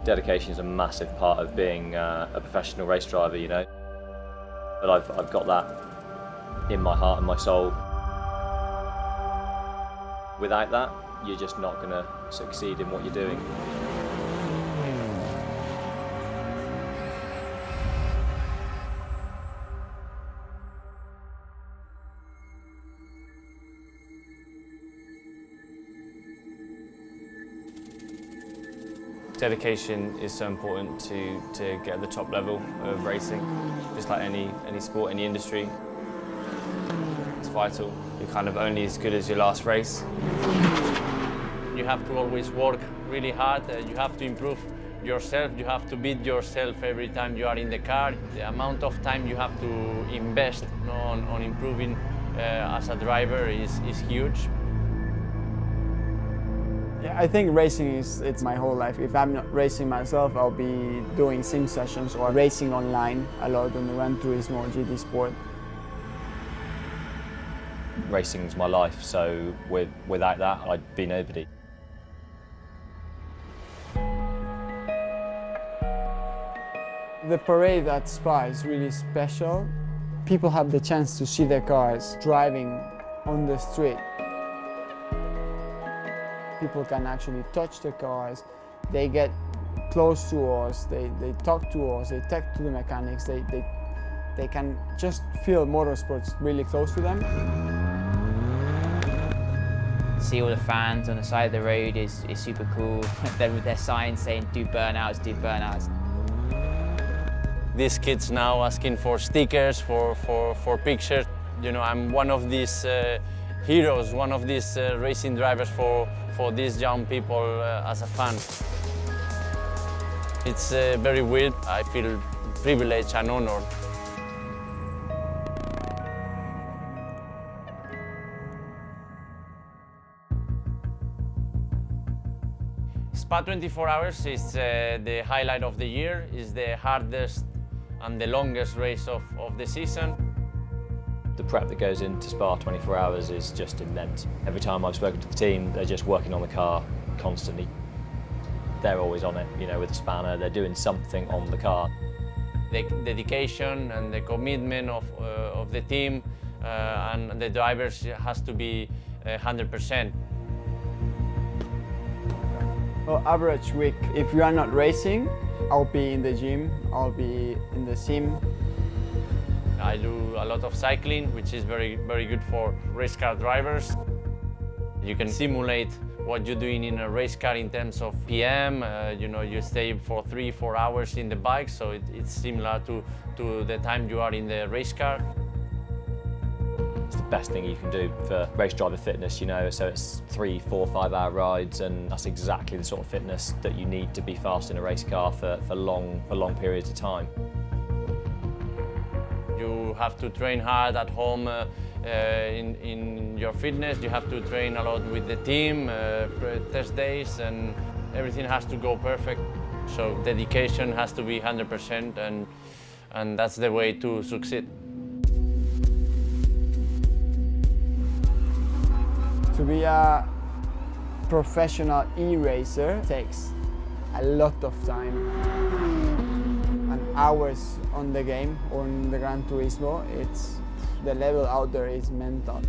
Dedication is a massive part of being a professional race driver, you know. But I've got that in my heart and my soul. Without that, you're just not going to succeed in what you're doing. Dedication is so important to get at the top level of racing. Just like any sport, any industry, it's vital. You're kind of only as good as your last race. You have to always work really hard. You have to improve yourself. You have to beat yourself every time you are in the car. The amount of time you have to invest on improving as a driver is huge. Yeah, I think racing it's my whole life. If I'm not racing myself, I'll be doing sim sessions or racing online a lot on the Gran Turismo or GT Sport. Racing's my life, so without that, I'd be nobody. The parade at Spa is really special. People have the chance to see their cars driving on the street. People can actually touch the cars, they get close to us, they talk to us, they talk to the mechanics, they can just feel motorsports really close to them. See all the fans on the side of the road is super cool. Then with their signs saying do burnouts, do burnouts. These kids now asking for stickers, for pictures. You know, I'm one of these heroes, one of these racing drivers for these young people as a fan. It's very weird. I feel privileged and honored. Spa 24 hours is the highlight of the year. It's the hardest and the longest race of the season. The prep that goes into Spa 24 hours is just immense. Every time I've spoken to the team, they're just working on the car constantly. They're always on it, you know, with a spanner. They're doing something on the car. The dedication and the commitment of the team and the drivers has to be 100%. Well, average week, if you are not racing, I'll be in the gym, I'll be in the sim. I do a lot of cycling, which is very good for race car drivers. You can simulate what you're doing in a race car in terms of PM. You know, you stay for 3-4 hours in the bike, so it's similar to the time you are in the race car. It's the best thing you can do for race driver fitness, you know, so it's 3, 4, 5 hour rides, and that's exactly the sort of fitness that you need to be fast in a race car for long periods of time. You have to train hard at home in your fitness. You have to train a lot with the team, test days, and everything has to go perfect. So dedication has to be 100%, and that's the way to succeed. To be a professional e-racer takes a lot of time and hours on the game, on the Gran Turismo. The level out there is mental.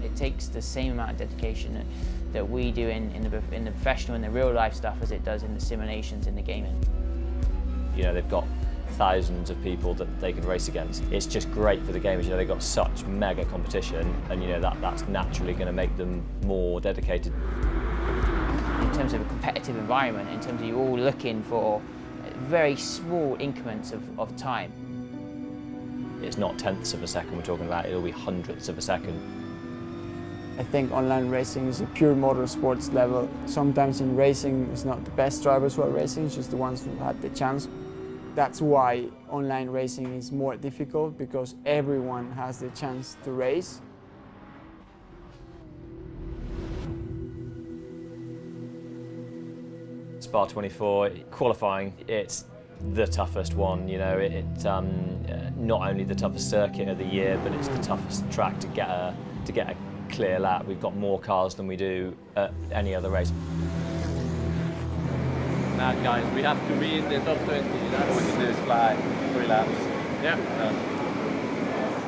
It takes the same amount of dedication that we do in the professional and the real life stuff as it does in the simulations in the gaming. You know, they've got thousands of people that they can race against. It's just great for the gamers. You know, they've got such mega competition, and you know that's naturally going to make them more dedicated. In terms of a competitive environment, in terms of you all looking for very small increments of time. It's not tenths of a second we're talking about, it'll be hundredths of a second. I think online racing is a pure motorsports level. Sometimes in racing, it's not the best drivers who are racing, it's just the ones who had the chance. That's why online racing is more difficult, because everyone has the chance to race. Spa 24, qualifying, it's the toughest one, you know, not only the toughest circuit of the year, but it's the toughest track to get a clear lap. We've got more cars than we do at any other race. Now, guys, we have to be in the top 20. All we can do is fly 3 laps. Yeah.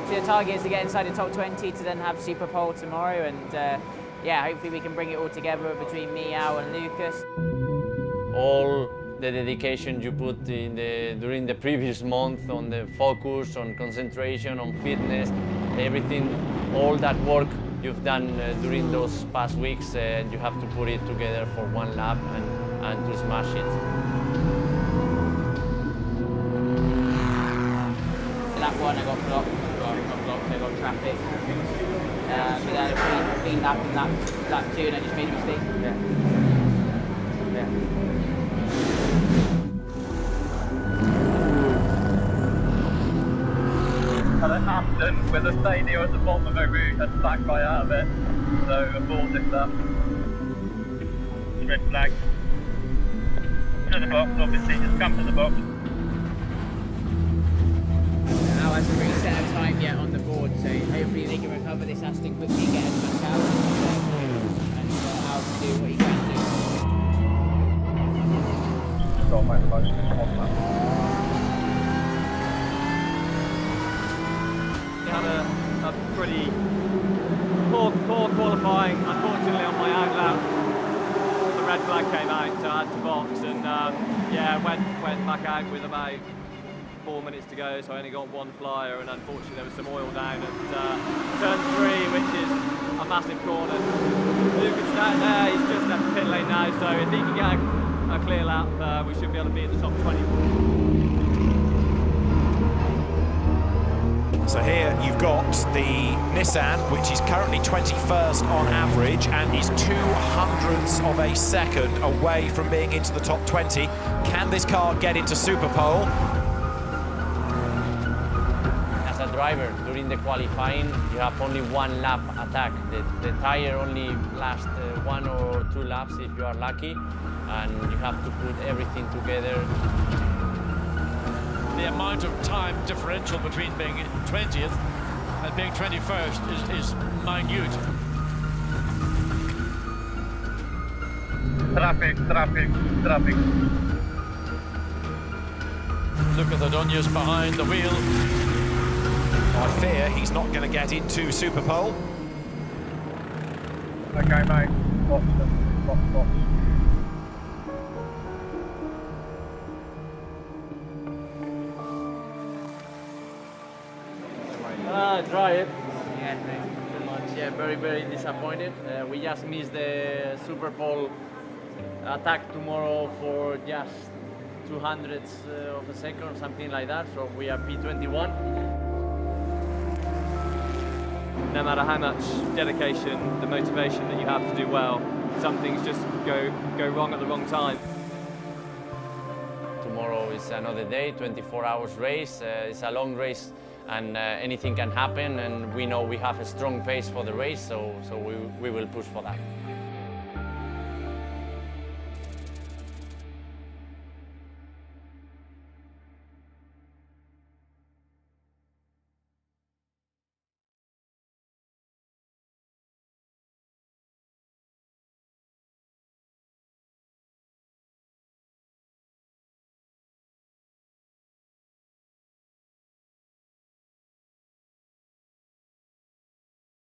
So the target is to get inside the top 20 to then have Super Pole tomorrow, and yeah, hopefully we can bring it all together between me, Al, and Lucas. All the dedication you put in during the previous month on the focus, on concentration, on fitness, everything, all that work you've done during those past weeks, you have to put it together for one lap and to smash it. Lap 1 I got blocked, I got traffic. But then a clean lap in lap 2 and I just made a mistake. And at Hampton, with a stadium at the bottom of my route, had to back right out of it. So aborted that. Red flag. To the box, obviously, just come to the box. Al hasn't really set a time yet on the board, so hopefully they can recover this Aston quickly and get us back out. And Al can do what he can do. Got my motion on that. Had a pretty poor qualifying. Unfortunately, on my out lap, the red flag came out, so I had to box, and yeah, went back out with about 4 minutes to go, so I only got one flyer, and unfortunately there was some oil down at turn 3, which is a massive corner. Lucas down there, he's just left the pit lane now, so if he can get a clear lap, we should be able to be in the top 20. So here you've got the Nissan, which is currently 21st on average and is 0.02 of a second away from being into the top 20. Can this car get into Super Pole? As a driver, during the qualifying, you have only one lap attack. The tire only lasts 1 or 2 laps if you are lucky, and you have to put everything together. The amount of time differential between being 20th and being 21st is minute. Traffic. Look at the Donya's behind the wheel. I fear he's not going to get into Super Pole. Okay, mate. Box. Try it. Yeah, thanks. Too much. Yeah, very disappointed. We just missed the Super Pole attack tomorrow for just 200ths of a second or something like that, so we are P21. No matter how much dedication, the motivation that you have to do well, some things just go wrong at the wrong time. Tomorrow is another day, 24 hours race. It's a long race, and anything can happen, and we know we have a strong pace for the race, so we will push for that.